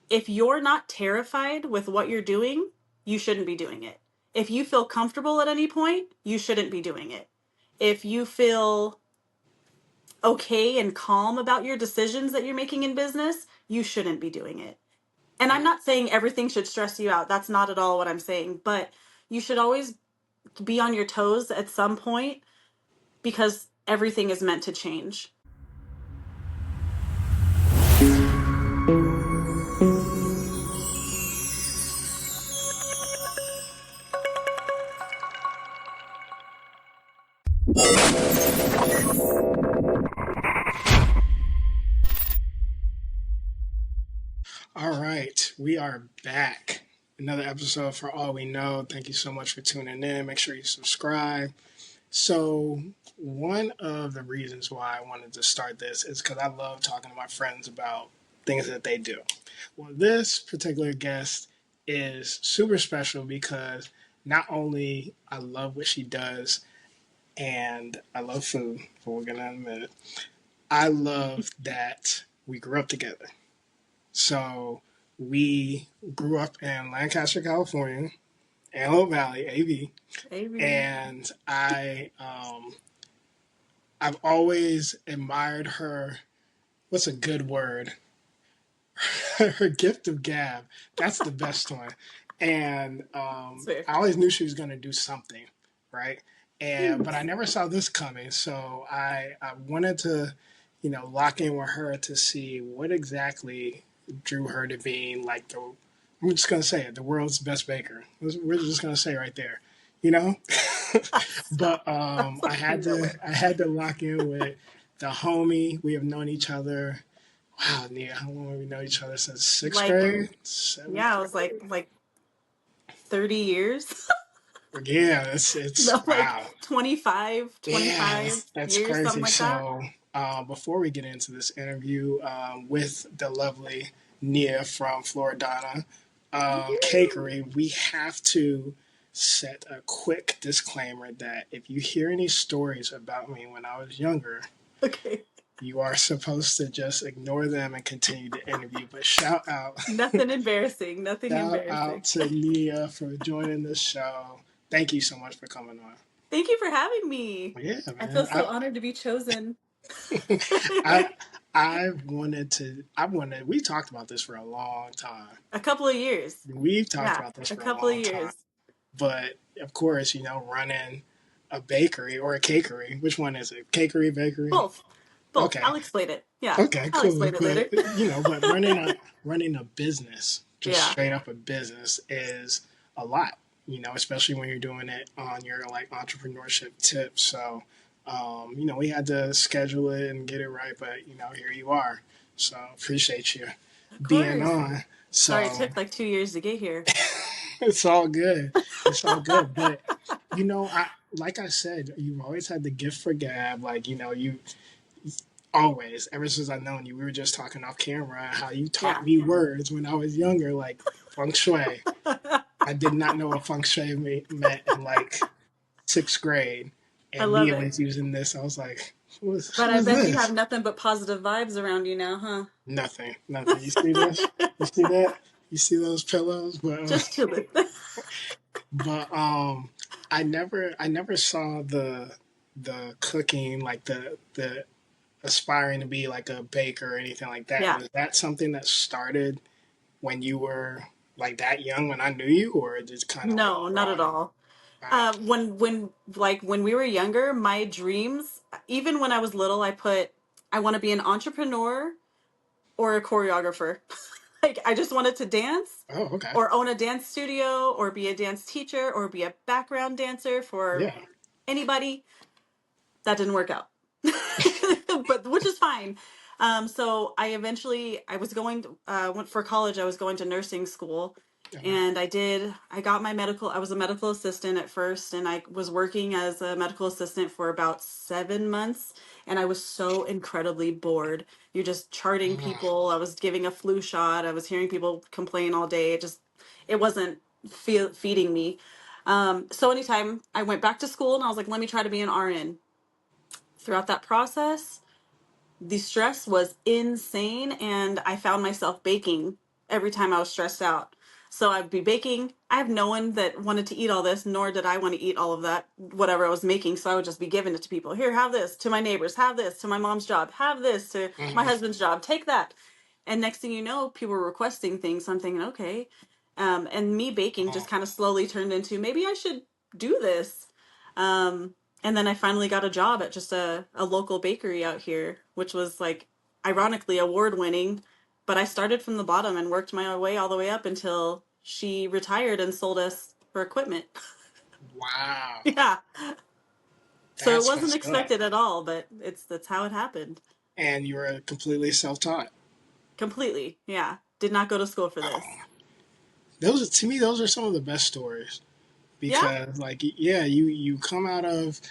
if you're not terrified with what you're doing, you shouldn't be doing it. If you feel comfortable at any point, you shouldn't be doing it. If you feel okay and calm about your decisions that you're making in business, you shouldn't be doing it. And I'm not saying everything should stress you out. That's not at all what I'm saying. But you should always be on your toes at some point because everything is meant to change. All right, we are back. Another episode for All We Know. Thank you so much for tuning in. Make sure you subscribe. So, one of the reasons why I wanted to start this is because I love talking to my friends about things that they do. Well, this particular guest is super special because not only I love what she does and I love food, but we're going to admit it, I love that we grew up together. So we grew up in Lancaster, California, Antelope Valley, AV, and I've always admired her. What's a good word? Her gift of gab. That's the best one. And I always knew she was going to do something, right? But I never saw this coming. So I wanted to, lock in with her to see what exactly drew her to being like I'm just going to say it, the world's best baker. We're just going to say right there, But I had to lock in with the homie. We have known each other. Wow, Nia, how long have we known each other since sixth grade? Yeah, it was like 30 years. Yeah, it's No, wow. 25 Yeah, that's years, crazy. something like that. So before we get into this interview with the lovely Nia from FloraDonna Cakery, we have to set a quick disclaimer that if you hear any stories about me when I was younger, Okay. you are supposed to just ignore them and continue the interview. But shout out. Nothing embarrassing. Nothing Shout embarrassing. out to Nia for joining the show. Thank you so much for coming on. Thank you for having me. Yeah, man. I feel so honored to be chosen. We talked about this for a long time. A couple of years. We've talked about this for a long time. But of course, running a bakery or a cakery. Which one is it? Cakery, bakery? Both. Okay. I'll explain it. Yeah. Okay, I'll cool. explain it later. But running a business, just straight up a business, is a lot. Especially when you're doing it on your entrepreneurship tip. So, we had to schedule it and get it right, but here you are. So appreciate you being on. So, sorry, it took like 2 years to get here. It's all good. It's all good. But like I said, you've always had the gift for gab. You always, ever since I've known you, we were just talking off camera how you taught me words when I was younger, like feng shui. I did not know what feng shui meant in sixth grade. And Nia was using this. I was like, but I bet you have nothing but positive vibes around you now, huh? Nothing. You see this? You see that? You see those pillows? But just chilling. But I never saw the cooking, like the aspiring to be like a baker or anything like that. Yeah. Was that something that started when you were like that young when I knew you, or just kind of no, not at all. When we were younger, my dreams, even when I was little, I want to be an entrepreneur or a choreographer. I just wanted to dance. Oh, okay. Or own a dance studio, or be a dance teacher, or be a background dancer for anybody. That didn't work out, but which is fine. So I was going for college. I was going to nursing school, and I got my medical. I was a medical assistant at first, and I was working as a medical assistant for about 7 months, and I was so incredibly bored. You're just charting people. I was giving a flu shot. I was hearing people complain all day. It wasn't feeding me. So anytime I went back to school, and I was like, let me try to be an RN. Throughout that process, the stress was insane, and I found myself baking every time I was stressed out. So I'd be baking. I have no one that wanted to eat all this, nor did I want to eat all of that, whatever I was making. So I would just be giving it to people. Here, have this. To my neighbors, have this. To my mom's job, have this. To my Mm-hmm. husband's job, take that. And next thing you know, people were requesting things. So I'm thinking, okay. And me baking Oh, just kind of slowly turned into maybe I should do this. Um, and then I finally got a job at just a local bakery out here, which was like ironically award winning. But I started from the bottom and worked my way all the way up until she retired and sold us her equipment. wow. Yeah. So it That's wasn't what's up. expected at all, but that's how it happened. And you were completely self-taught. Completely. Yeah. Did not go to school for Oh, this. to me, those are some of the best stories Yeah. because, like, yeah, you come out of,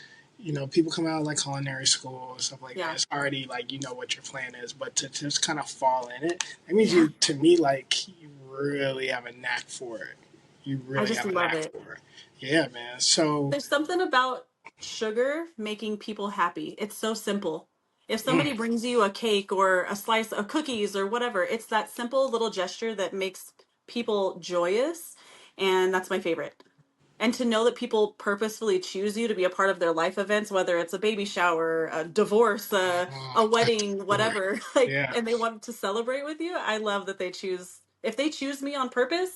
people come out of like culinary school and stuff like that. Yeah. It's already like you know what your plan is, but to just kind of fall in it, that means Yeah. you, to me, like you really have a knack for it. You I really just have a love knack it. for it. Yeah, man. So, There's something about sugar making people happy. It's so simple. If mm, somebody brings you a cake or a slice of cookies or whatever, it's that simple little gesture that makes people joyous. And that's my favorite. And to know that people purposefully choose you to be a part of their life events, whether it's a baby shower, a divorce, a wedding, or whatever, like, yeah, and they want to celebrate with you. I love that they choose, if they choose me on purpose,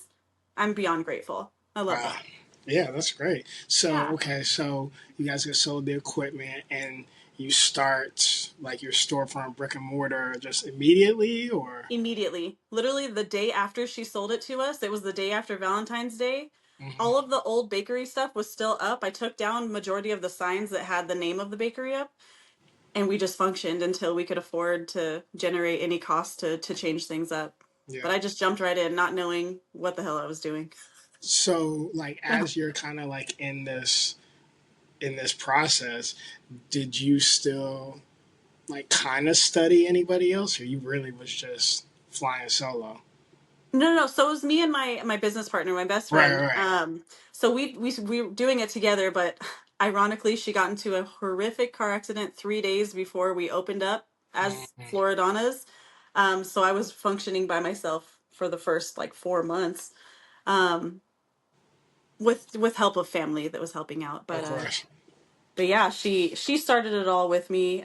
I'm beyond grateful. I love wow. that. Yeah, that's great. So, Yeah. okay, so you guys get sold the equipment and you start like your storefront brick and mortar just immediately or Immediately. Literally the day after she sold it to us, it was the day after Valentine's Day. Mhm. All of the old bakery stuff was still up. I took down majority of the signs that had the name of the bakery up, and we just functioned until we could afford to generate any cost to change things up. Yeah. But I just jumped right in, not knowing what the hell I was doing. So, like as you're kind of like in this process, did you still like kind of study anybody else or you really was just flying solo? No. So it was me and my business partner, my best Right, friend. right. So we were doing it together, but ironically, she got into a horrific car accident 3 days before we opened up as Mhm. FloraDonna's. So I was functioning by myself for the first like 4 months, um, with help of family that was helping out. Of course. But yeah, she started it all with me.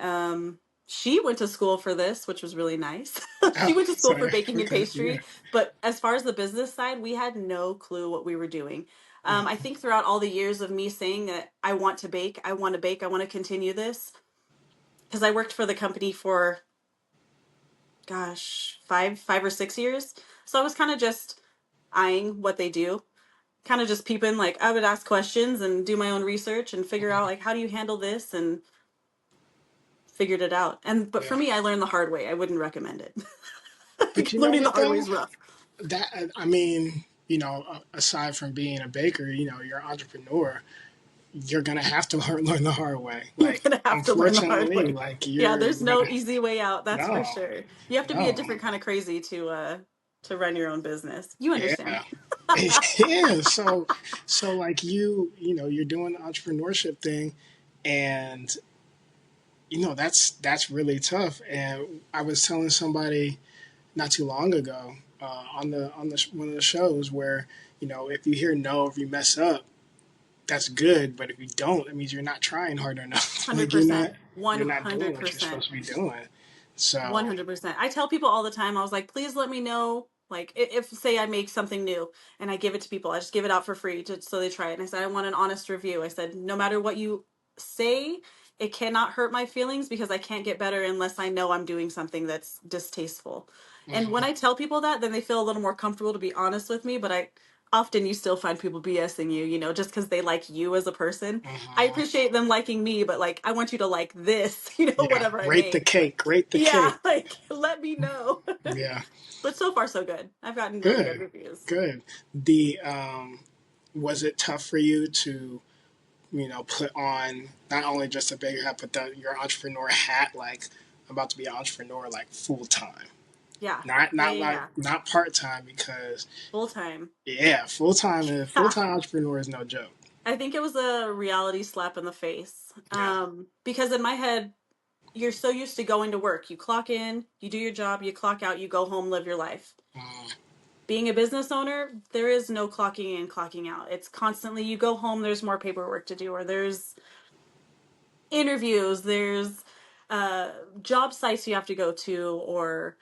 She went to school for this, which was really nice. She Oh, went to so school for baking and okay, yeah. pastry, but as far as the business side, we had no clue what we were doing. I Mhm. think throughout all the years of me saying that I want to bake, I want to bake, I want to continue this, because I worked for the company for, gosh, 5 or 6 years. So I was kind of just eyeing what they do, kind of just peeping. Like I would ask questions and do my own research and figure out like how do you handle this, and figured it out. And but Yeah. for me, I learned the hard way. I wouldn't recommend it. But you know Learning the what hard way though? is rough. That I mean, aside from being a baker, you're an entrepreneur. You're gonna have to learn the hard way. You're Like, gonna have to learn the hard unfortunately, way. like Yeah, you're there's no gonna easy way out. That's for no, sure. You have to be a no, different kind of crazy to run your own business. You understand? yeah, yeah. So like you're doing the entrepreneurship thing, and that's really tough. And I was telling somebody not too long ago on the one of the shows where if you hear no, if you mess up, that's good. But if you don't, that means you're not trying hard enough. Hundred Like you're percent. not One you're not doing hundred what you're percent. supposed to be doing. So 100%. I tell people all the time, I was like, please let me know. Like, if say I make something new and I give it to people, I just give it out for free just so they try it. And I said, I want an honest review. I said, no matter what you say, it cannot hurt my feelings because I can't get better unless I know I'm doing something that's distasteful. And when mhm, I tell people that, then they feel a little more comfortable to be honest with me. But I often you still find people BSing you, just because they like you as a person. I mhm. appreciate them liking me, but like I want you to like this, Yeah, whatever I rate the make. cake, rate the Yeah, cake. like let me know. Yeah, But so far so good. I've gotten really good good, reviews. good. The Was it tough for you to put on not only just a bigger hat, but your entrepreneur hat, like about to be an entrepreneur, like full time, Yeah. not Yeah, not yeah, like yeah. not part time because Full time. yeah, full Yeah. time entrepreneur is no joke. I think it was a reality slap in the face. Yeah. Because in my head, you're so used to going to work. You clock in, you do your job, you clock out, you go home, live your life. Mm, Being a business owner, there is no clocking in, clocking out. It's constantly, you go home, there's more paperwork to do, or there's interviews, there's uh, job sites you have to go to, or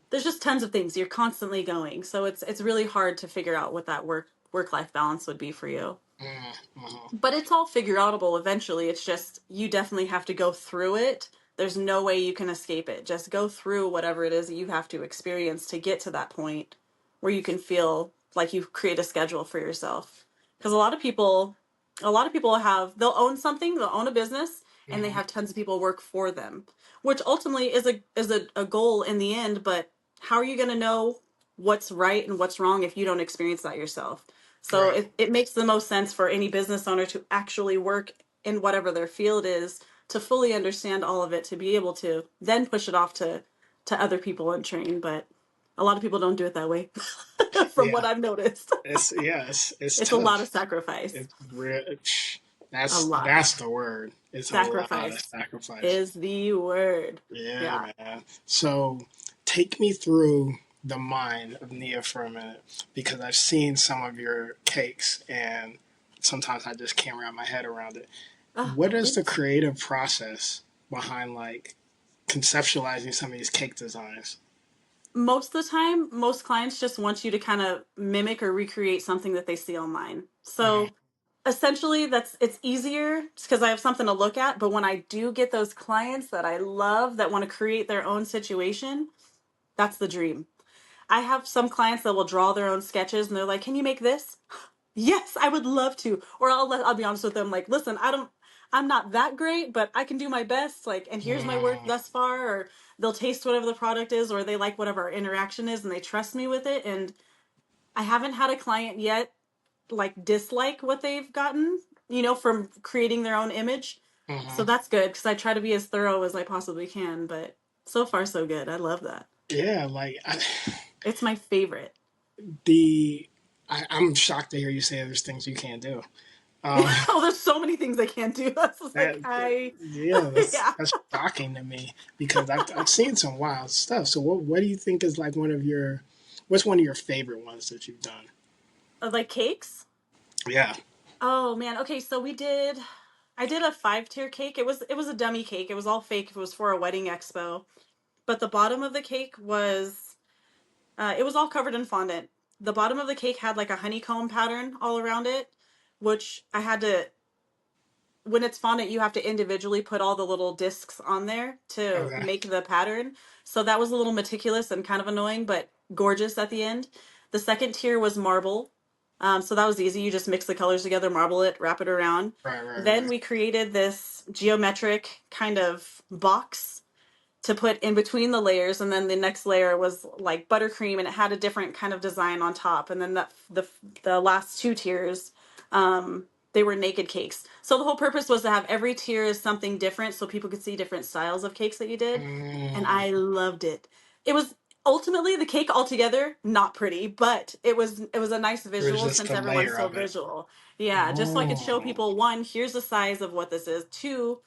there's just tons of things. You're constantly going. So it's really hard to figure out what that work life balance would be for you. Mm-hmm. But it's all figure outable eventually. It's just you definitely have to go through it. There's no way you can escape it. Just go through whatever it is that you have to experience to get to that point where you can feel like you create a schedule for yourself. Because a lot of people they'll own something, they'll own a business, and they Mm-hmm. have tons of people work for them, which ultimately is a goal in the end. But how are you going to know what's right and what's wrong if you don't experience that yourself? So Right. it makes the most sense for any business owner to actually work in whatever their field is, to fully understand all of it, to be able to then push it off to other people and train. But a lot of people don't do it that way, from Yeah. what I've noticed. It's It's a lot of tough. sacrifice. It's real. A That's lot. that's the word. It's a lot of Sacrifice sacrifice. is the word. Yeah, Yeah. man. So take me through the mind of Nia for a minute because I've seen some of your cakes and sometimes I just can't wrap my head around it. Oh, What is the thanks. creative process behind like conceptualizing some of these cake designs? Most of the time, most clients just want you to kind of mimic or recreate something that they see online. Mm-hmm. So essentially it's easier because I have something to look at. But when I do get those clients that I love that want to create their own situation, that's the dream. I have some clients that will draw their own sketches and they're like, "Can you make this?" Yes, I would love to. Or I'll be honest with them, like, "Listen, I'm not that great, but I can do my best, like, and here's my work Mm-hmm. thus far." Or they'll taste whatever the product is, or they like whatever our interaction is and they trust me with it. And I haven't had a client yet like dislike what they've gotten, from creating their own image. So Mm-hmm. that's good because I try to be as thorough as I possibly can. But so far, so good. I love that. Yeah, It's my favorite. the I'm shocked to hear you say there's things you can't do. Um, Oh, there's so many things I can't do. That's just like yeah, yeah. that's shocking to me because I've seen some wild stuff. So what do you think is like what's one of your favorite ones that you've done? Like cakes. Yeah. Oh man. Okay, so I did a 5-tier cake. It was a dummy cake. It was all fake. It was for a wedding expo. But the bottom of the cake it was all covered in fondant. The bottom of the cake had like a honeycomb pattern all around it, which I had to, when it's fondant, you have to individually put all the little discs on there to Okay. make the pattern. So that was a little meticulous and kind of annoying, but gorgeous at the end. The second tier was marble. So that was easy. You just mix the colors together, marble it, wrap it around. Right. Right. Then Right. we created this geometric kind of box to put in between the layers, and then the next layer was like buttercream and it had a different kind of design on top, and then the last 2 tiers, they were naked cakes. So the whole purpose was to have every tier is something different so people could see different styles of cakes that you did, and Mm, I loved it. It was ultimately the cake altogether not pretty, but it was a nice it was visual just since the everyone's layer so of it. visual. Yeah, just so I could show Oh. people, one, here's the size of what this is. Two,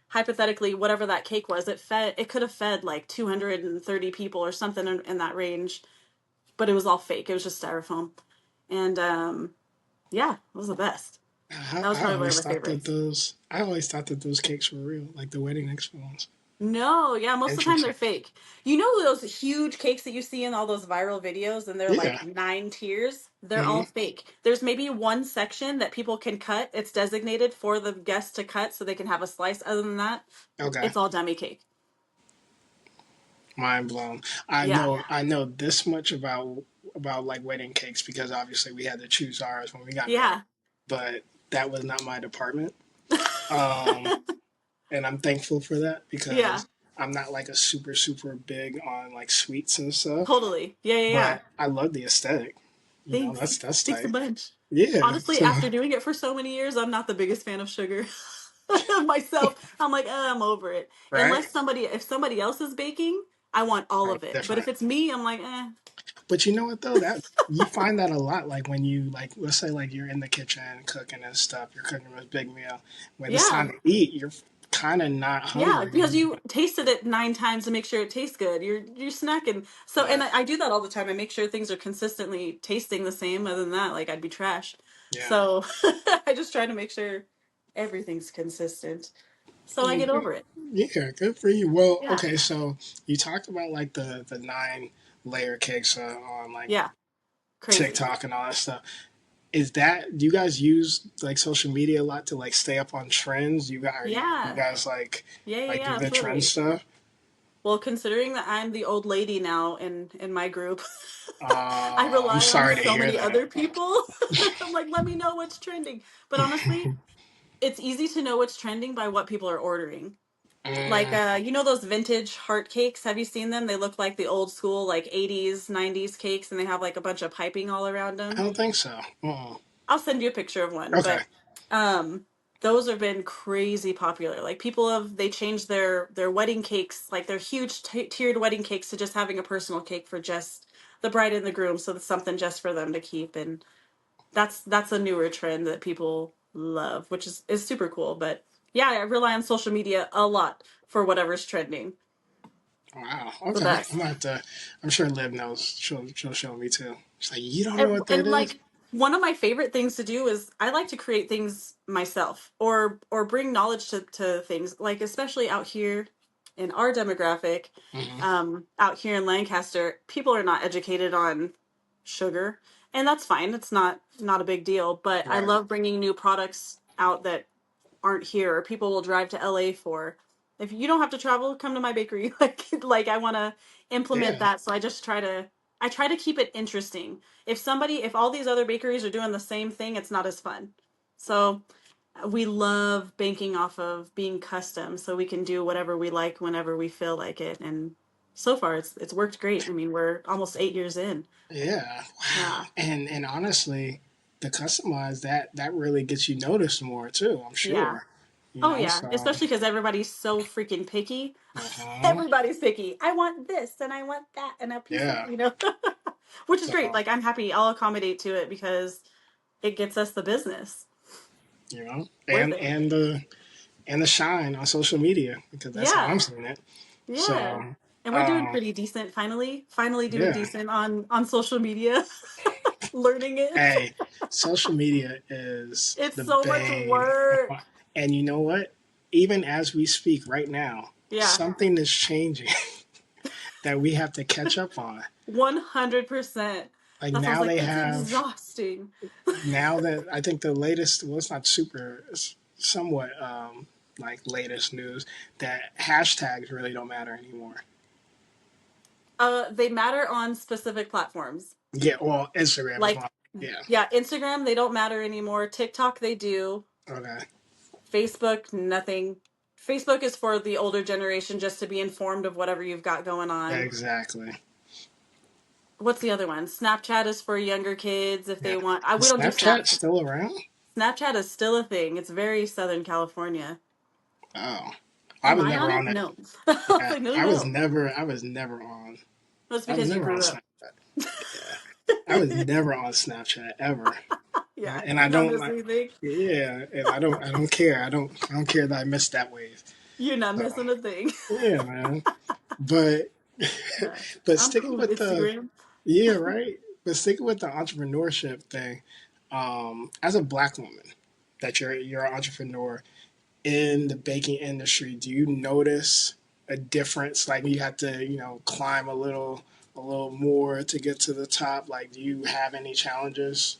hypothetically, whatever that cake was, it could have fed like 230 people or something in that range, but it was all fake. It was just styrofoam. And yeah, it was the best. That was probably one of my favorites. I always thought that those cakes were real, like the wedding expo ones. No, yeah, most of the time Interesting. they're fake. You know those huge cakes that you see in all those viral videos and they're Yeah. like 9 tiers? They're Hmm. all fake. There's maybe one section that people can cut. It's designated for the guests to cut so they can have a slice. Other than that, Okay. it's all dummy cake. Mind blown. Yeah. I know this much about like wedding cakes because obviously we had to choose ours when we got married, Yeah. but that was not my department. Um, and I'm thankful for that Yeah. because I'm not like a super big on like sweets and stuff, Totally. Yeah, yeah, yeah. but I love the aesthetic. You know, Thanks. that's Thanks a tight. bunch. Yeah. Honestly, So after doing it for so many years, I'm not the biggest fan of sugar. Myself, I'm like, I'm over it. right. If somebody else is baking, I want all Right. of it. But if Different. it's me, I'm like, eh. But you know what though? That you find that a lot. Like when you like, let's say like you're in the kitchen cooking and stuff. You're cooking this big meal. When it's time Yeah, to eat, you're kind of not Yeah, hungry. because you tasted it 9 times to make sure it tastes good. You're snacking. So, Yeah, and I do that all the time. I make sure things are consistently tasting the same. Other than that, like I'd be trash. yeah. So I just try to make sure everything's consistent. So I Well, get over it. yeah, good for you. Well, Yeah. okay, so you talked about like the 9 layer cakes on like Yeah. Crazy. TikTok and all that stuff. Is that, do you guys use like social media a lot to like stay up on trends? You Yeah. guys Yeah, yeah, like yeah, do the trend absolutely. stuff? Well, considering that I'm the old lady now in my group, I I'm rely on sorry to so hear many that. other people. I'm like, let me know what's trending. But honestly, it's easy to know what's trending by what people are ordering. Like Mm, you know those vintage heart cakes? Have you seen them? They look like the old school like 80s, 90s cakes and they have like a bunch of piping all around I them. don't think so. I'll send you a picture of one, Okay. but um those have been crazy popular. Like people have they changed their wedding cakes, like their huge tiered wedding cakes to just having a personal cake for just the bride and the groom, so it's something just for them to keep and that's a newer trend that people love, which is super cool. But yeah, I rely on social media a lot for whatever's trending. Wow. The Okay. I'm best. gonna have to. I'm sure Liv knows. She'll show me too. She's like, you don't know what that And is? like one of my favorite things to do is I like to create things myself or bring knowledge to things, like especially out here in our demographic, Hmm. out here in Lancaster, people are not educated on sugar, and that's fine. It's not a big deal, but I Right. love bringing new products out that aren't here or people will drive to LA for. If you don't have to travel, come to my bakery. Like I want to implement Yeah. that, so I try to keep it interesting. If all these other bakeries are doing the same thing, it's not as fun. So we love banking off of being custom so we can do whatever we like whenever we feel like it, and so far it's worked great. I mean, we're almost 8 years in. Yeah. Wow. Yeah. And honestly, the customized that really gets you noticed more too. I'm Yeah. sure. You Oh know. yeah, So. especially because everybody's so freaking picky. Uh-huh. Everybody's picky. I want this and I want that and a piece of, Yeah. which is So great. Like I'm happy. I'll accommodate to it because it gets us the business. Worth it. and the shine on social media because that's how I'm Yeah. seeing it. Yeah. So. And we're doing Um. pretty decent finally. Finally doing Yeah. decent on social media. Learning it. Hey, social media is It's the so much bane. work. And you know what? Even as we speak right now, Yeah. something is changing that we have to catch up on. 100%. Like That's why I was now like, they it's have, exhausting. now that I think the latest, well, it's not super, it's somewhat like latest news that hashtags really don't matter anymore. They matter on specific platforms. Yeah, well, Instagram is Like, one. Yeah. yeah, Instagram, they don't matter anymore. TikTok, they do. Okay. Facebook, nothing. Facebook is for the older generation just to be informed of whatever you've got going on. Exactly. What's the other one? Snapchat is for younger kids if Yeah. they want. We Is don't do Snapchat Snap. still around? Snapchat is still a thing. It's very Southern California. Oh, I Am was I never on on it? that. No. I was Yeah, like, no, no. I was never on. That's I was because you never on grew up. Snapchat. Yeah, I was never on Snapchat ever, Yeah, and I you're not don't missing like. anything. Yeah, and I don't care. I don't care that I missed that wave. You're not So missing a thing. yeah, man. But Yeah. but I'm sticking cool with with the Instagram. yeah right. But sticking with the entrepreneurship thing, as a black woman, that you're an entrepreneur in the baking industry, do you notice a difference? Like you have to, climb a little more to get to the top. Like, do you have any challenges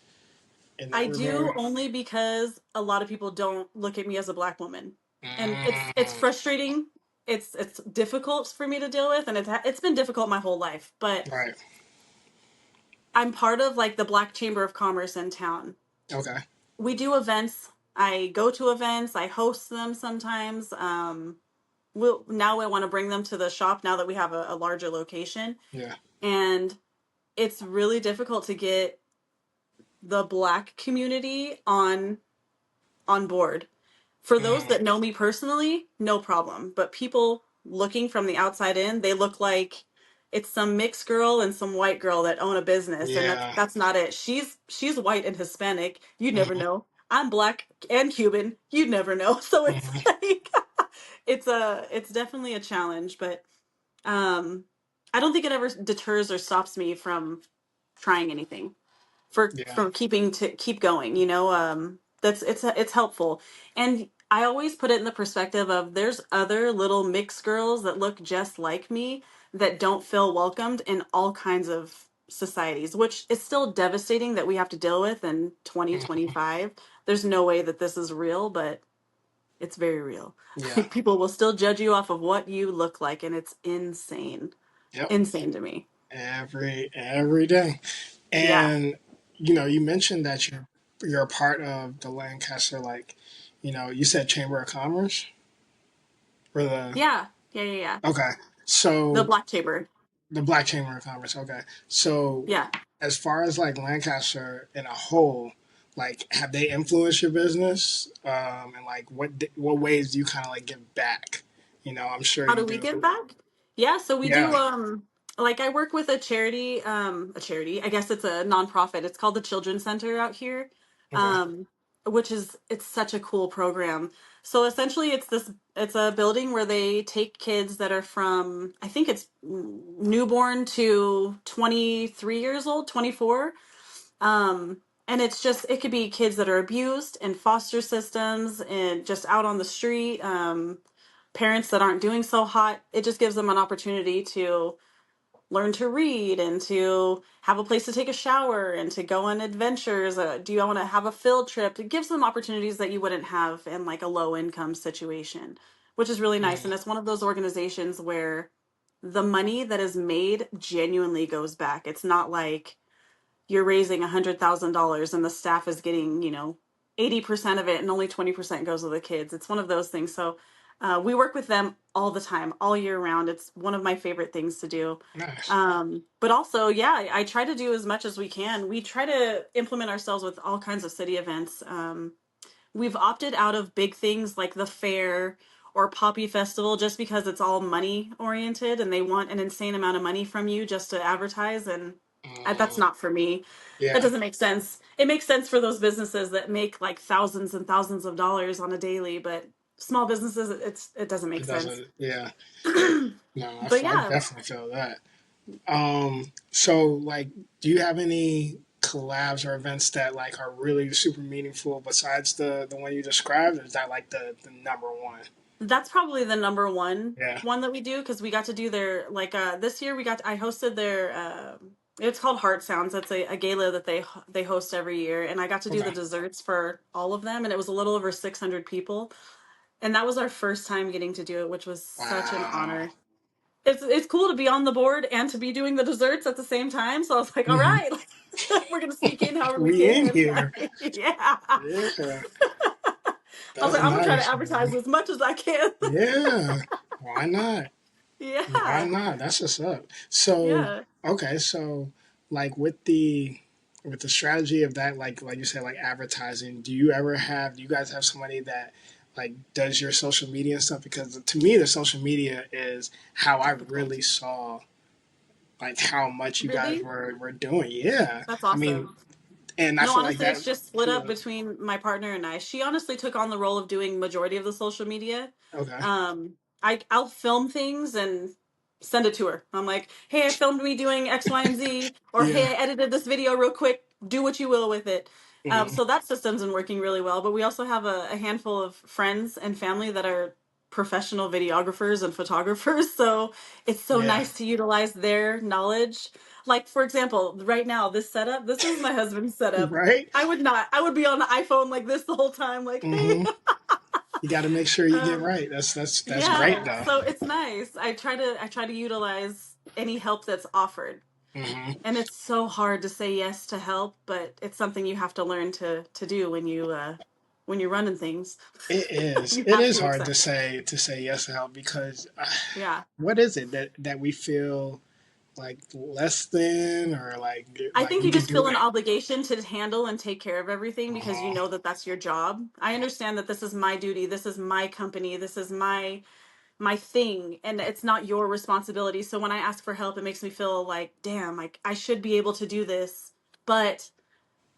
in I that do regard? only because a lot of people don't look at me as a black woman, and it's Mm, frustrating. It's difficult for me to deal with, and it's been difficult my whole life. But right. I'm part of like the Black Chamber of Commerce in town. Okay. We do events. I go to events. I host them sometimes. Now we want to bring them to the shop now that we have a larger location, Yeah. and it's really difficult to get the black community on board. For those Mm, that know me personally, no problem. But people looking from the outside in, they look like it's some mixed girl and some white girl that own a business, and that's yeah. that's not it. She's white and Hispanic. You'd never Hmm. know. I'm black and Cuban. You'd never know. So it's Hmm. like it's definitely a challenge, but um I don't think it ever deters or stops me from trying anything, Yeah. for keeping to keep going, you know. That's it's helpful. And I always put it in the perspective of there's other little mixed girls that look just like me that don't feel welcomed in all kinds of societies, which is still devastating that we have to deal with in Mhm. 2025. There's no way that this is real, but it's very real. Yeah. People will still judge you off of what you look like, and it's insane. Yep. Insane to me. Every day. Yeah. And you mentioned that you're a part of the Lancaster, like, you said Chamber of Commerce or the Yeah. Yeah, yeah, yeah. okay. The So Black Chamber. the Black Chamber of Commerce. Okay. So Yeah. as far as like Lancaster in a whole, like, have they influenced your business? And like, what ways do you kind of like give back? I'm sure How you do we do. give back? Yeah, so we do Yeah. like I work with a charity. I guess it's a nonprofit. It's called the Children's Center out here. Okay. Which is it's such a cool program. So essentially it's a building where they take kids that are from I think it's newborn to 23 years old, 24. And it's just it could be kids that are abused in foster systems and just out on the street, parents that aren't doing so hot. It just gives them an opportunity to learn to read and to have a place to take a shower and to go on adventures. Do you want to have a field trip? It gives them opportunities that you wouldn't have in like a low income situation, which is really nice. Mm, And it's one of those organizations where the money that is made genuinely goes back. It's not like you're raising $100,000 and the staff is getting, 80% of it and only 20% goes to the kids. It's one of those things. So we work with them all the time, all year round. It's one of my favorite things to do. nice. But also, yeah, I try to do as much as we can. We try to implement ourselves with all kinds of city events. We've opted out of big things like the fair or Poppy Festival just because it's all money oriented and they want an insane amount of money from you just to advertise. And that's Mm, not for me. That yeah. doesn't make sense. It makes sense for those businesses that make like thousands and thousands of dollars on a daily, but small businesses, it doesn't make It sense. doesn't. Yeah. No, But I yeah, definitely feel that. So like, do you have any collabs or events that like are really super meaningful besides the one you described? Or is that like the number one? that's probably the number one Yeah. one that we do because we got to do their like this year I hosted their it's called Heart Sounds. That's a gala that they host every year, and I got to do the Okay. desserts for all of them, and it was a little over 600 people, and that was our first time getting to do it, which was such an Wow. honor. It's cool to be on the board and to be doing the desserts at the same time. So I was like, all Hmm. right, we're gonna sneak in however we We in can. here. Yeah. Yeah. I was That's like, I'm gonna try to nice, advertise man. as much as I can. Yeah. Why not? Why Yeah. not? That's what's up. So, Yeah. okay, so like with the strategy of that, like you said, like advertising, do you guys have somebody that like does your social media and stuff? Because to me, the social media is how I Difficult. really saw like how much you guys Really? were doing. Yeah. That's I mean, awesome. and I No, feel like honestly, that, it's just split up yeah. between my partner and I. She honestly took on the role of doing majority of the social media. Okay. Um, I'll film things and send it to her. I'm like, hey, I filmed me doing X, Y, and Z, or Yeah. hey, I edited this video real quick. Do what you will with it. Hmm. So that system's been working really well. But we also have a handful of friends and family that are professional videographers and photographers. So it's so Yeah. nice to utilize their knowledge. Like, for example, right now, this setup, this is my husband's setup. Right. I would not, I would be on the iPhone like this the whole time, like, hey. Hmm. You got to make sure you get um, right. That's great yeah, though. so it's nice. I try to utilize any help that's offered. Hmm. And it's so hard to say yes to help, but it's something you have to learn to do when you're running things. It is. You It have is to hard accept it. to say yes to help because Yeah. what is it that we feel like less than or I like think we you could just do feel an it? obligation to handle and take care of everything because you Uh-huh. know that that's your job. I understand that this is my duty, this is my company, this is my thing, and it's not your responsibility. So when I ask for help, it makes me feel like, damn, like I should be able to do this. But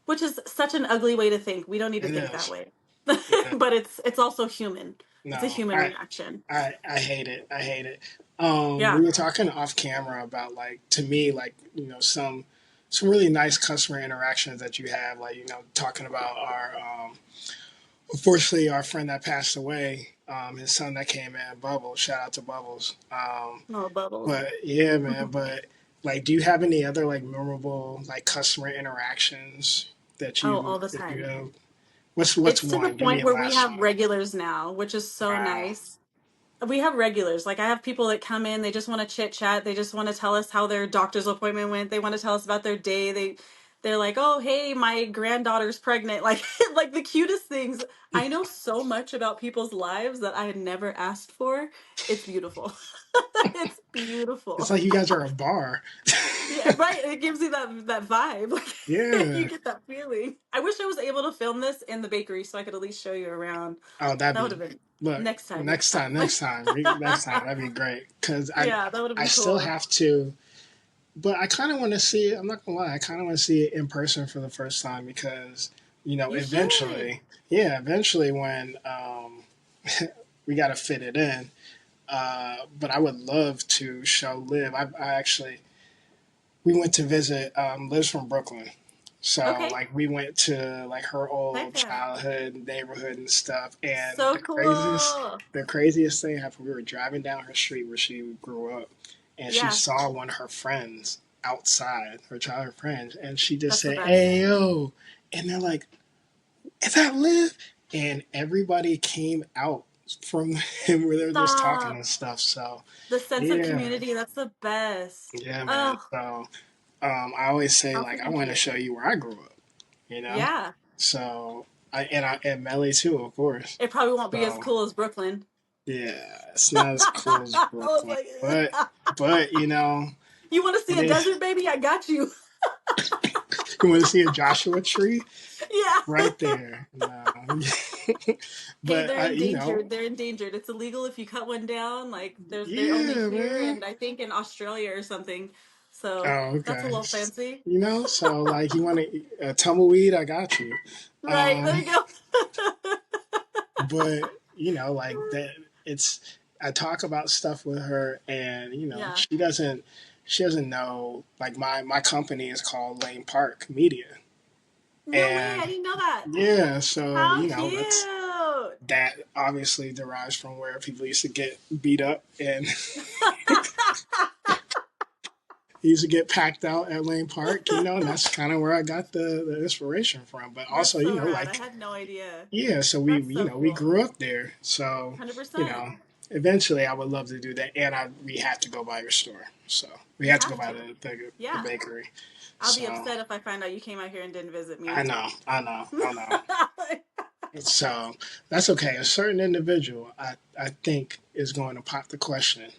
which is such an ugly way to think. We don't need to It think that is. way. It is. But it's also human. It's a No, human reaction. I hate it. I hate it. Yeah. We were talking off camera about like to me like some really nice customer interactions that you have, like talking about our unfortunately our friend that passed away, his son that came in, Bubbles. Shout out to Bubbles. Oh, bubbles. But yeah, man. But like, do you have any other like memorable like customer interactions Oh, all the that you time. have? What's It's to the one? Give me point a where we last have one. regulars now, which is so Wow. nice. We have regulars. Like I have people that come in, they just want to chit chat. They just want to tell us how their doctor's appointment went. They want to tell us about their day. They're like, "Oh, hey, my granddaughter's pregnant." Like like the cutest things. I know so much about people's lives that I had never asked for. It's beautiful. It's It's beautiful. like you guys are a bar. Yeah, right. It gives you that vibe. Like Yeah. you get that feeling. I wish I was able to film this in the bakery so I could at least show you around. Oh, that'd That would be have been look next time, next next time. time, next time. That'd be great because Yeah, that would have I been still cool. have to, but I kind of want to see it. I'm not gonna lie, I kind of want to see it in person for the first time because You should. eventually, yeah, eventually when we got to fit it in. But I would love to show Liv. I actually we went to visit. Liv's from Brooklyn, so Okay. like we went to like her Heck old yeah. childhood neighborhood and stuff. And So cool. the craziest thing happened. We were driving down her street where she grew up, and she Yeah, saw one of her friends outside, her childhood friends, and she just that's the said, best. "Hey yo," and they're like, "Is that Liv?" And everybody came out from him where they were just talking Stop. and stuff. So The sense of yeah, community, that's the best. yeah, man. Oh, So I always say how like I freaking want to cute. show you where I grew up, you know. Yeah. So I and Melly too, of course. It probably won't be as So cool as Brooklyn. yeah, it's not as cool as I was Brooklyn, like, but you want to see it a is. desert, baby? I got you. You want to see a Joshua tree Yeah. right there? No. Hey, But they're I, endangered. They're endangered. It's illegal if you cut one down. Like they're only yeah, here man. and I think in Australia or something. So Oh, that's a okay. little fancy. So like you want a tumbleweed? I got you. Right, there Um, you go. but like that, it's I talk about stuff with her, and Yeah. she doesn't know like my company is called Lane Park Media, No way, I and didn't know that. yeah, so How that's cute. that obviously derives from where people used to get beat up and used to get packed out at Lane Park, and that's kind of where I got the inspiration from. But That's also, so rad. I like had no idea. yeah, so That's so we cool. grew up there. So, you 100%. know, eventually I would love to do that. And we have to go by your store. So we You have to go have by to. the Yeah. bakery. I'll be So upset if I find out you came out here and didn't visit I me. know, I know, I know. So that's okay. A certain individual, I think, is going to pop the question,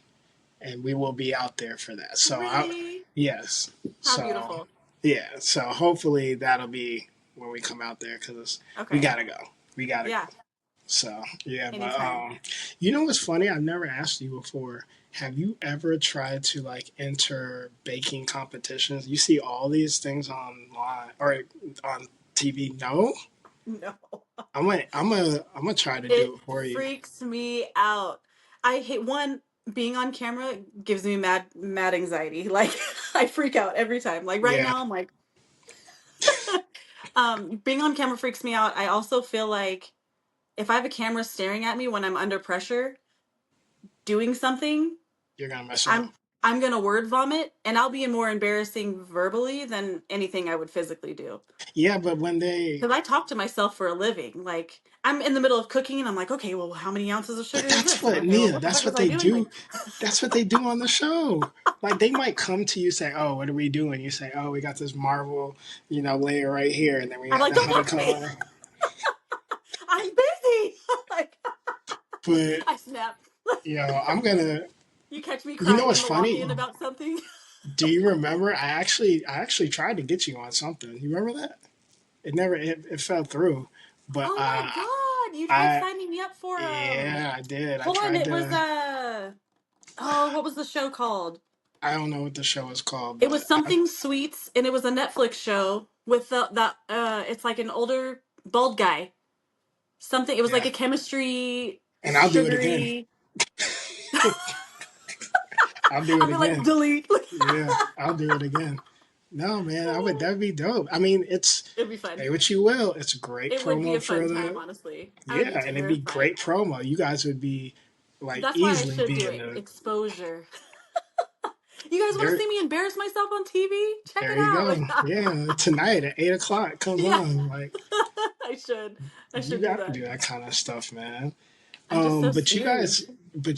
and we will be out there for that. Really? Yes. How So beautiful. yeah. So hopefully that'll be when we come out there because we Okay. gotta go. We gotta go. Yeah. So yeah, but Anytime. what's funny? I've never asked you before. Have you ever tried to like enter baking competitions? You see all these things online or on TV. No, No. I'm gonna try to It do it for you. freaks me out. I hate one being on camera gives me mad anxiety. Like I freak out every time. Like right Yeah, now I'm like being on camera freaks me out. I also feel like if I have a camera staring at me when I'm under pressure doing something, you're gonna mess up. I'm I'm gonna word vomit and I'll be more embarrassing verbally than anything I would physically do. Yeah, but when they Because I talk to myself for a living. Like I'm in the middle of cooking and I'm like, okay, well, how many ounces of but sugar is that's this? And what okay, well, Nia, what the that's fuck was what I they doing? Like, do. That's what they do on the show. Like they might come to you say, "Oh, what are we doing?" You say, "Oh, we got this marble, layer right here, and then we I'm got like, the don't talk to me. honeycomb." I'm busy. Like, But I snap. I'm gonna. You catch me You know crying what's in the funny? walk-in about something. Do you remember? I actually tried to get you on something. You remember that? It fell through, but Oh my god, you tried I signing me up for yeah, I did. I hold on, tried it was to. oh, what was the show called? I don't know what the show is called, It was but something sweets and it was a Netflix show with the it's like an older bald guy. Something it was like yeah, a chemistry. And I'll do it again. sugary. I'll do I'll it be like, again. delete. Yeah, I'll do it again. No, man, I would. That'd be dope. I mean, it's It'd be fun. say what you will. It's a great It would be promo a fun for time, the honestly. I would be yeah, and it'd be terrified. great promo. You guys would be like That's why I easily should be do in it. the Exposure. You guys want to there. see me embarrass myself on TV? Check There it you out. go. Like, Yeah, tonight at 8 o'clock, come yeah, on. Like I should. I you should do got to that. do that kind of stuff, man. I'm just so But serious.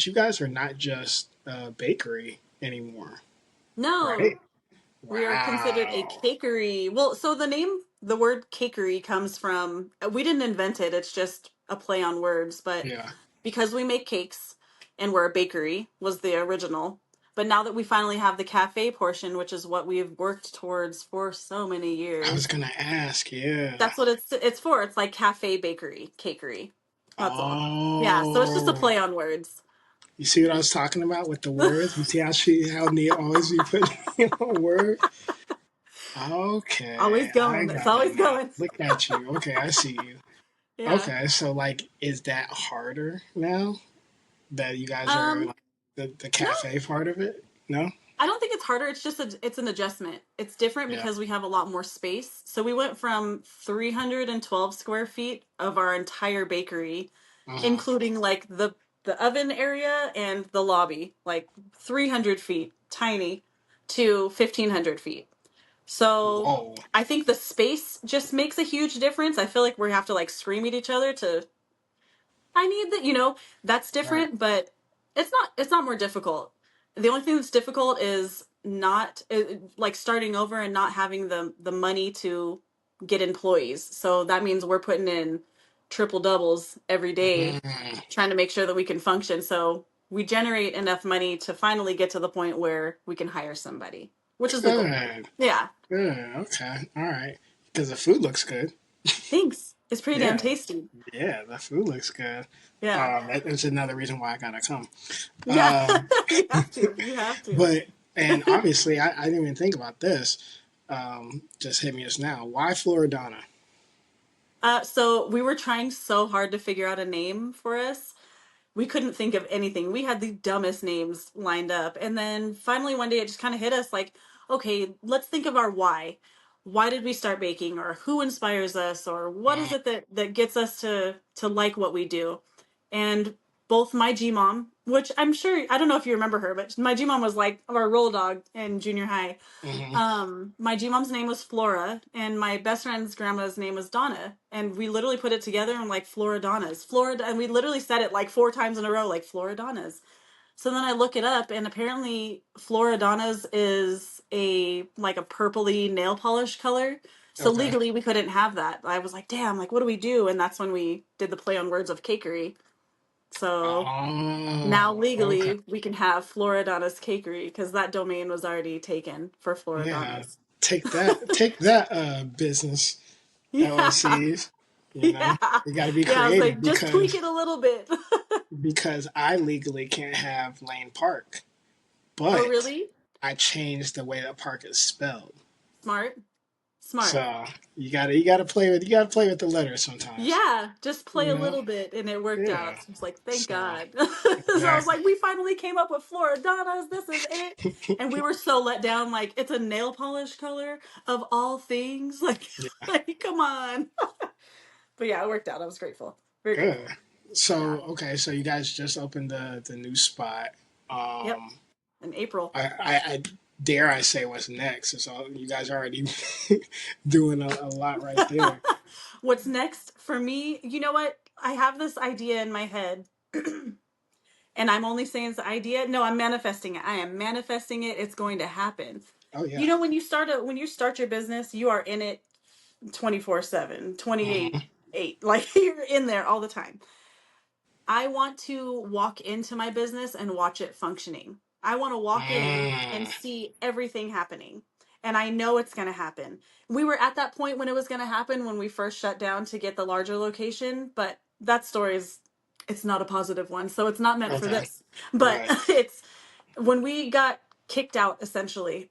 you guys are not just a bakery anymore, No, right? we are considered a Wow. cakery. Well, so the name, the word cakery comes from, we didn't invent it. It's just a play on words. But Yeah, because we make cakes and we're a bakery was the original. But now that we finally have the cafe portion, which is what we've worked towards for so many I was years, gonna ask. Yeah. that's what it's for. It's like cafe bakery, cakery. That's all. Yeah, so it's just a Oh, play on words. you see what I was talking about with the words? You see how Nia always be putting me on words? Always Okay, I going. It's got it always now. going. Look at you. Okay, I see you. Yeah. Okay, so like, is that harder now that you guys are Um, like the no, cafe part of it? No. I don't think it's harder. It's just it's an adjustment. It's different Yeah. because we have a lot more space. So we went from 312 square feet of our entire bakery, Uh-huh. including like the oven area and the lobby, like 300 feet, tiny, to 1,500 feet. So Whoa. I think the space just makes a huge difference. I feel like we have to like scream at each other to I need that, that's Right. different, but it's not more difficult. The only thing that's difficult is not like starting over and not having the money to get employees. So that means we're putting in triple doubles every day Mm, trying to make sure that we can function. So we generate enough money to finally get to the point where we can hire somebody, which is the goal. good. Yeah. Good. Okay. All right. Because the food looks good. Thanks. It's pretty damn Yeah. tasty. Yeah. The food looks good. Yeah. That's another reason why I gotta come. Yeah. Um, You have to. You have to. but and obviously I didn't even think about this. Just hit me just now. Why FloraDonna? So we were trying so hard to figure out a name for us. We couldn't think of anything. We had the dumbest names lined up. And then finally one day it just kind of hit us like, okay, let's think of our why. Why did we start baking or who inspires us or what is Mm, it that gets us to like what we do? And both my G mom, which I'm sure I don't know if you remember her, but my G mom was like our roll dog in junior high. mm-hmm. My G mom's name was Flora, and my best friend's grandma's name was Donna, and we literally put it together and like FloraDonna's, Florida, and we literally said it like 4 times in a row, like FloraDonna's. So then I look it up, and apparently FloraDonna's is a purpley nail polish color. So Okay. legally we couldn't have that. I was like, damn, like what do we do? And that's when we did the play on words of cakery. So now Oh, okay. legally we can have FloraDonna's Cakery because that domain was already taken for Yeah. FloraDonna's. Take that, business Yeah, LLCs. You know, yeah, you got to be yeah. I was creative like, just tweak because it a little bit. I legally can't have Lane Park, Oh, but really? I changed the way that park is spelled. Smart, smart. So you gotta play with the letters sometimes. Yeah, just play You a know? little bit, and it worked Yeah. out. So I was like, thank So God. So I was exactly. like, we finally came up with FloraDonna's. This is it. And we were so let down. Like, it's a nail polish color of all things. Like, Yeah. like come on. But yeah, it worked out. I was grateful. Very Good. grateful. Yeah. So okay, so you guys just opened the new spot. Yep. Um, In April. I dare I say what's next. So you guys already doing a lot right there. What's next for me? You know what? I have this idea in my head, and I'm only saying it's the idea. No, I'm manifesting it. I am manifesting it. It's going to happen. Oh yeah. When you start your business, you are in it 24/7, twenty Hmm. eight 8. Like you're in there all the time. I want to walk into my business and watch it functioning. I want to walk in and Mm, see everything happening. And I know it's going to happen. We were at that point when it was going to happen when we first shut down to get the larger location, but that story is it's not a positive one, so it's not meant for okay. this. But Right. it's when we got kicked out essentially.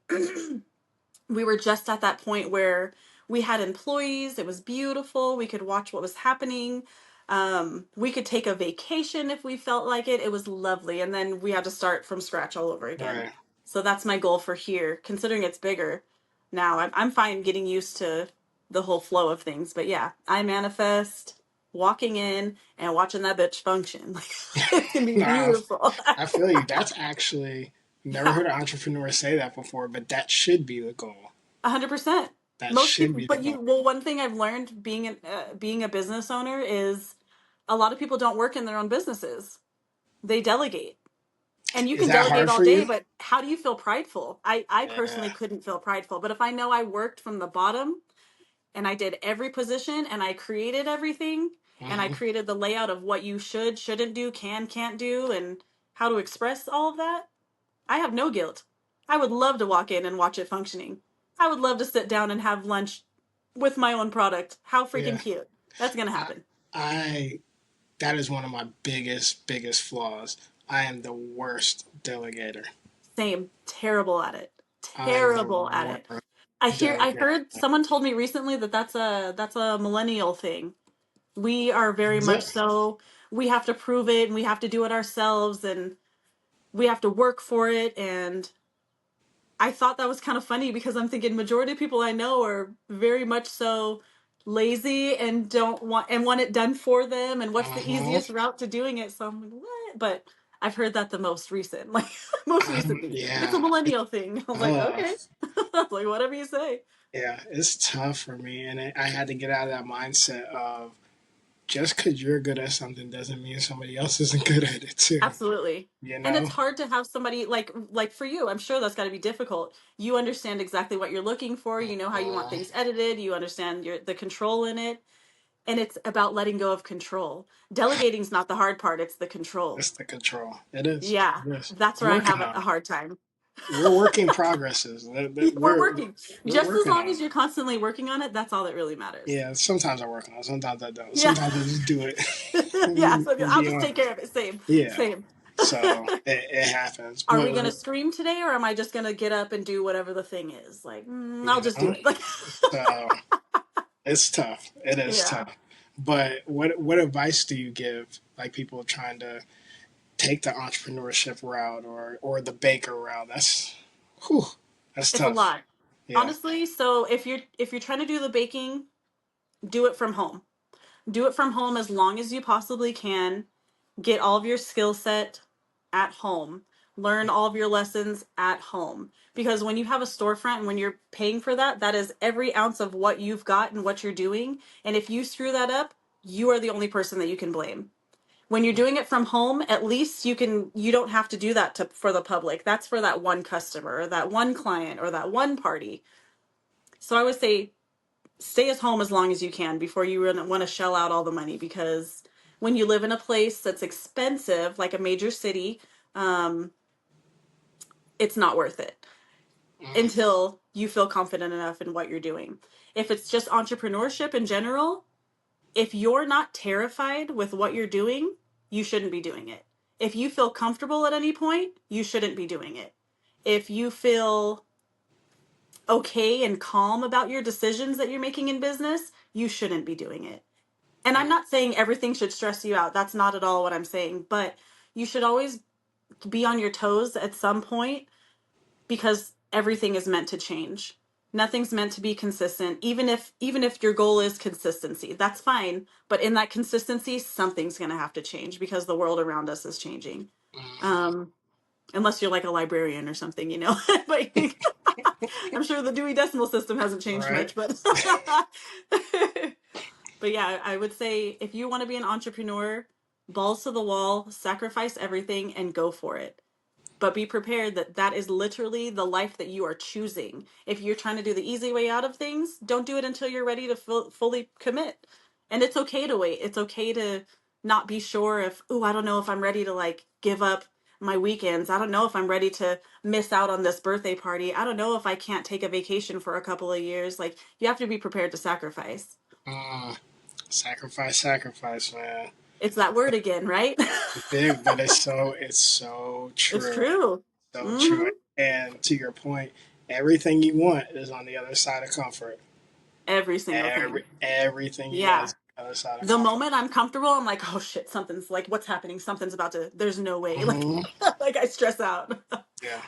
We were just at that point where we had employees, it was beautiful, we could watch what was happening, We could take a vacation if we felt like it. It was lovely. And then we had to start from scratch all over again. Right. So that's my goal for here, considering it's bigger. Now I'm fine getting used to the whole flow of things. But yeah, I manifest walking in and watching that bitch function. Like it's gonna be Nah, beautiful. I feel you. That's actually never Yeah, heard an entrepreneur say that before, but that should be the goal. 100%. That Most should people, be the but goal. one thing I've learned being a business owner is a lot of people don't work in their own businesses. They delegate. And you Is can that delegate hard all for day, you? but how do you feel prideful? I personally Yeah. couldn't feel prideful, but if I know I worked from the bottom and I did every position and I created everything and I Hmm. created the layout of what you shouldn't do, can't do, and how to express all of that, I have no guilt. I would love to walk in and watch it functioning. I would love to sit down and have lunch with my own product. How freaking Yeah. cute. That's going to I, happen. I that is one of my biggest flaws. I am the worst delegator. Same. Terrible at it. I'm the Terrible at it. worst I delegator. heard someone told me recently that that's a millennial thing. We are very Is much it? so, we have to prove it and we have to do it ourselves and we have to work for it. And I thought that was kind of funny because I'm thinking majority of people I know are very much so lazy and don't want it done for them and what's the Uh-huh. easiest route to doing it. So I'm like, what? But I've heard that the most recent, like most recently. It's a Yeah. millennial thing. I was like, Uh, okay. I was like, whatever you say. yeah, it's tough for me, and I had to get out of that mindset of just because you're good at something doesn't mean somebody else isn't good at it too. Absolutely. You And know? it's hard to have somebody like for you, I'm sure that's got to be difficult. You understand exactly what you're looking for, you know how you want Uh, things edited, you understand the control in it, and it's about letting go of control. Delegating's not the hard part, it's the control. it's the control. It is. Yeah, It is. that's I'm where I working have on a it. hard time. We're working progresses. We're working. We're Just as working long on as it. you're constantly working on it, that's all that really matters. Yeah, sometimes I work on it. Sometimes I don't. Yeah. Sometimes I just do it. Yeah, so And I'll be just on. take care of it. Same. Yeah. Same. So it happens, Are we going to but stream today or am I just going to get up and do whatever the thing is? Like, I'll you just do know, it. Like, so it's tough. It is yeah. tough. But what advice do you give like people trying to take the entrepreneurship route or the baker route? Whew, that's It's a tough. lot. Yeah. Honestly, so if you're trying to do the baking, do it from home. Do it from home as long as you possibly can. Get all of your skill set at home. Learn all of your lessons at home. Because when you have a storefront and when you're paying for that, that is every ounce of what you've got and what you're doing. And if you screw that up, you are the only person that you can blame. When you're doing it from home, at least you don't have to do that for the public. That's for that one customer or that one client or that one party. So I would say stay at home as long as you can before you want to shell out all the money, because when you live in a place that's expensive, like a major city, um, it's not worth it Mm, until you feel confident enough in what you're doing. If it's just entrepreneurship in general, if you're not terrified with what you're doing, you shouldn't be doing it. If you feel comfortable at any point, you shouldn't be doing it. If you feel okay and calm about your decisions that you're making in business, you shouldn't be doing it. And I'm mm, not saying everything should stress you out. That's not at all what I'm saying. But you should always be on your toes at some point, because everything is meant to change. Nothing's meant to be consistent. Even if your goal is consistency, that's fine. But in that consistency, something's going to have to change because the world around us is changing. mm. Um, Unless you're like a librarian or something, you know. But I'm sure the Dewey Decimal System hasn't changed Right. much, but but yeah, I would say if you want to be an entrepreneur, balls to the wall, sacrifice everything and go for it. But be prepared that that is literally the life that you are choosing. If you're trying to do the easy way out of things, don't do it until you're ready to fully commit. And it's okay to wait. It's okay to not be sure if, oh, I don't know if I'm ready to like give up my weekends. I don't know if I'm ready to miss out on this birthday party. I don't know if I can't take a vacation for a couple of years. Like, you have to be prepared to sacrifice. Mm. Sacrifice, man. It's that word again, right? Big, but it's so It's true. true. So true. Hmm. And to your point, everything you want is on the other side of comfort. Every single thing. Everything you want Yeah. is Other side of The comfort. moment I'm comfortable, I'm like, oh shit, something's like, what's happening? Something's about to, there's no way. Like, Hmm. like I stress out. Yeah.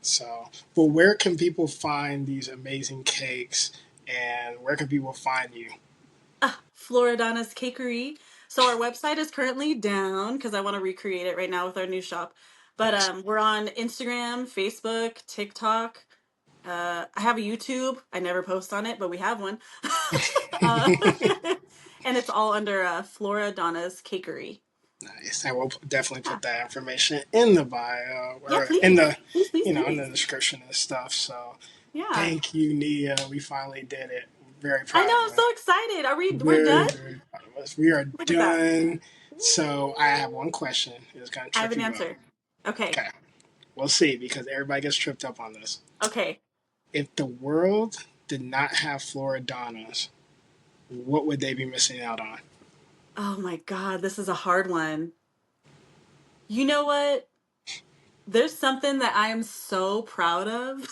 So, but where can people find these amazing cakes, and where can people find you? FloraDonna's Cakery. So our website is currently down because I want to recreate it right now with our new shop. But Nice. we're on Instagram, Facebook, TikTok. I have a YouTube. I never post on it, but we have one. uh, and it's all under FloraDonna's Cakery. Nice. I will definitely Yeah. put that information in the bio Yeah, or in please. the, Please, please, in the please. description and stuff. So, Yeah. thank you, Nia. We finally did it. Very I know, proud I'm of us. so excited. We're Very, done? very proud of us. We are Look at that. done. So, I have Woo. one question. It's going to I have trip an you up. answer. Okay. Okay. We'll see because everybody gets tripped up on this. Okay. If the world did not have Floridonnas, what would they be missing out on? Oh my God, this is a hard one. You know what? There's something that I am so proud of,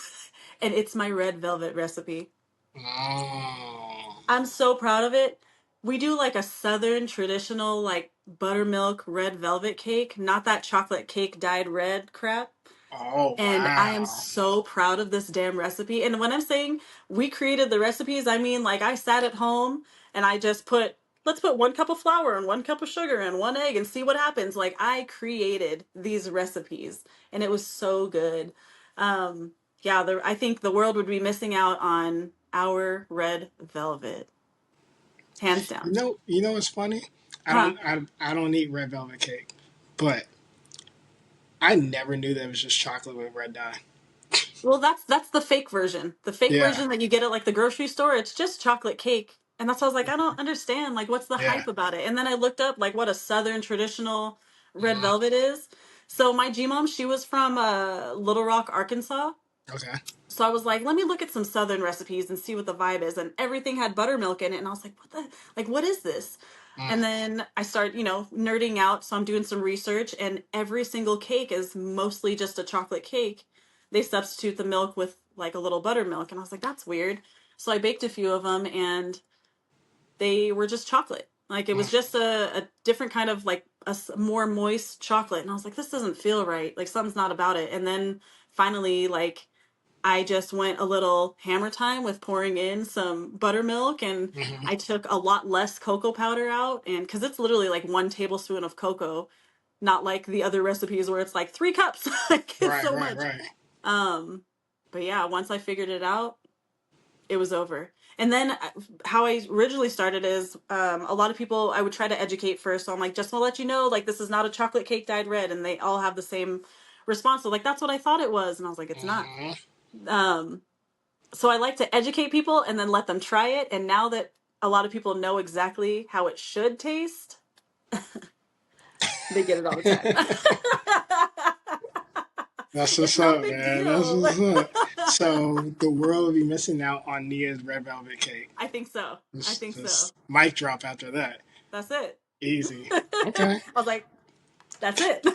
and it's my red velvet recipe. Oh, I'm so proud of it. We do like a southern traditional, like buttermilk red velvet cake, not that chocolate cake dyed red crap. oh And I am wow. so proud of this damn recipe. And when I'm saying we created the recipes, I mean like I sat at home and I just put, let's put 1 cup of flour and 1 cup of sugar and 1 egg and see what happens. Like I created these recipes and it was so good. Yeah, I think the world would be missing out on our red velvet, hands down. You know what's funny? Huh? I don't eat red velvet cake, but I never knew that it was just chocolate with red dye. Well, that's the fake version. The fake Yeah, version that you get at like the grocery store, it's just chocolate cake. And that's why I was like, I don't understand. Like, what's the yeah. hype about it? And then I looked up like what a Southern traditional red velvet is. So my G mom, she was from Little Rock, Arkansas. Okay. So I was like, let me look at some Southern recipes and see what the vibe is. And everything had buttermilk in it. And I was like, what is this? Mm, And then I start, nerding out. So I'm doing some research, and every single cake is mostly just a chocolate cake. They substitute the milk with like a little buttermilk. And I was like, that's weird. So I baked a few of them, and they were just chocolate. Like it was mm, just a different kind of like more moist chocolate. And I was like, this doesn't feel right. Like something's not about it. And then finally, like, I just went a little hammer time with pouring in some buttermilk, and hmm. I took a lot less cocoa powder out, and because it's literally like 1 tablespoon of cocoa, not like the other recipes where it's like 3 cups. Like it's Right, so right, much. right. Um, but yeah, once I figured it out, it was over. And then how I originally started is a lot of people I would try to educate first. So I'm like, just want to let you know, like this is not a chocolate cake dyed red, and they all have the same response. So like that's what I thought it was, and I was like, it's not. Hmm. Um, so I like to educate people and then let them try it. And now that a lot of people know exactly how it should taste, they get it all the time. That's It's what's no up, big man. That's deal. what's up. So the world will be missing out on Nia's red velvet cake. I think so. I think so. Just mic drop after that. That's it. Easy. I Okay. was like, that's it.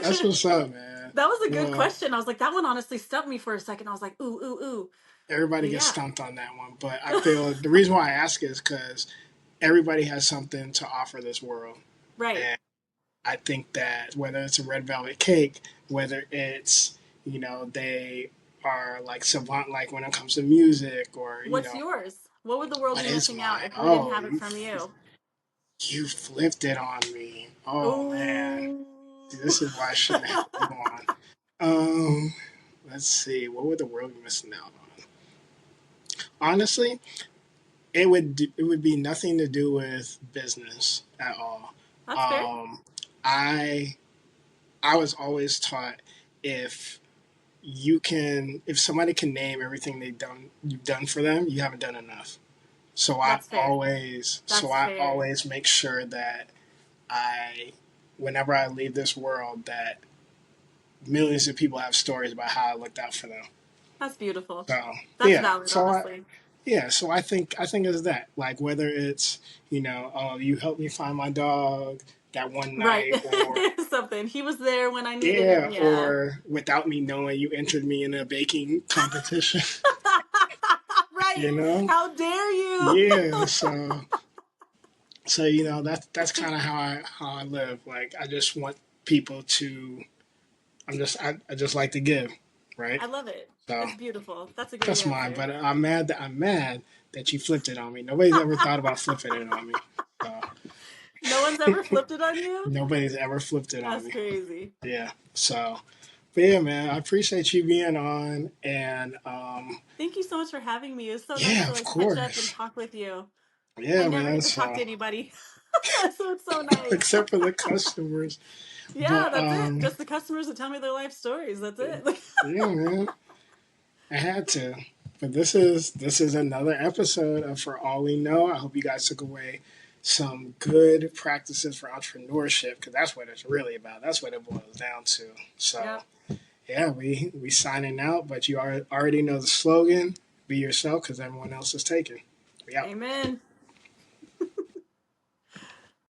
That's what's up, man. That was a good Well, question. I was like, that one honestly stumped me for a second. I was like, ooh, ooh, ooh. everybody But gets yeah, stumped on that one, but I feel the reason why I ask is because everybody has something to offer this world. right. And I think that whether it's a red velvet cake, whether it's, they are like savant like when it comes to music or, What's yours? What would the world what be is missing out mine? if we didn't Oh, have it from you? you flipped it on me. Oh man. Ooh. See, this is why I shouldn't have you on. Um, let's see. What would the world be missing out on? Honestly, it would be nothing to do with business at all. That's fair. Um, I I was always taught if if somebody can name everything you've done for them, you haven't done enough. That's fair. So That's I fair. always make sure that I, whenever I leave this world, that millions of people have stories about how I looked out for them. That's beautiful. So That's yeah, valid, honestly. so I think it's that, like, whether it's, oh, you helped me find my dog that one Right. night, or Something. He was there when I needed him. yeah, Yeah. or without me knowing, you entered me in a baking competition. Right. you know How dare true. Yeah, so that's kind of how I live. Like I just want people to. I just like to give, right? I love it. So It's beautiful. That's a great that's mine. answer. But I'm mad that you flipped it on me. Nobody's ever thought about flipping it on me. So No one's ever flipped it on you? nobody's ever flipped it on That's me. crazy. Yeah. So, but yeah, man, I appreciate you being on, and Thank you so much for having me. It was so nice yeah, to of like catch up and course. talk with you. I Yeah, never man. get to talk So to anybody. So it's so nice. except for the customers, Yeah, but that's it. Just the customers that tell me their life stories. That's it. yeah, man. I had to. But this is another episode of For All We Know. I hope you guys took away some good practices for entrepreneurship because that's what it's really about. That's what it boils down to. So Yep. yeah, we signing out, but you already know the slogan: be yourself because everyone else is taken. We out. Amen.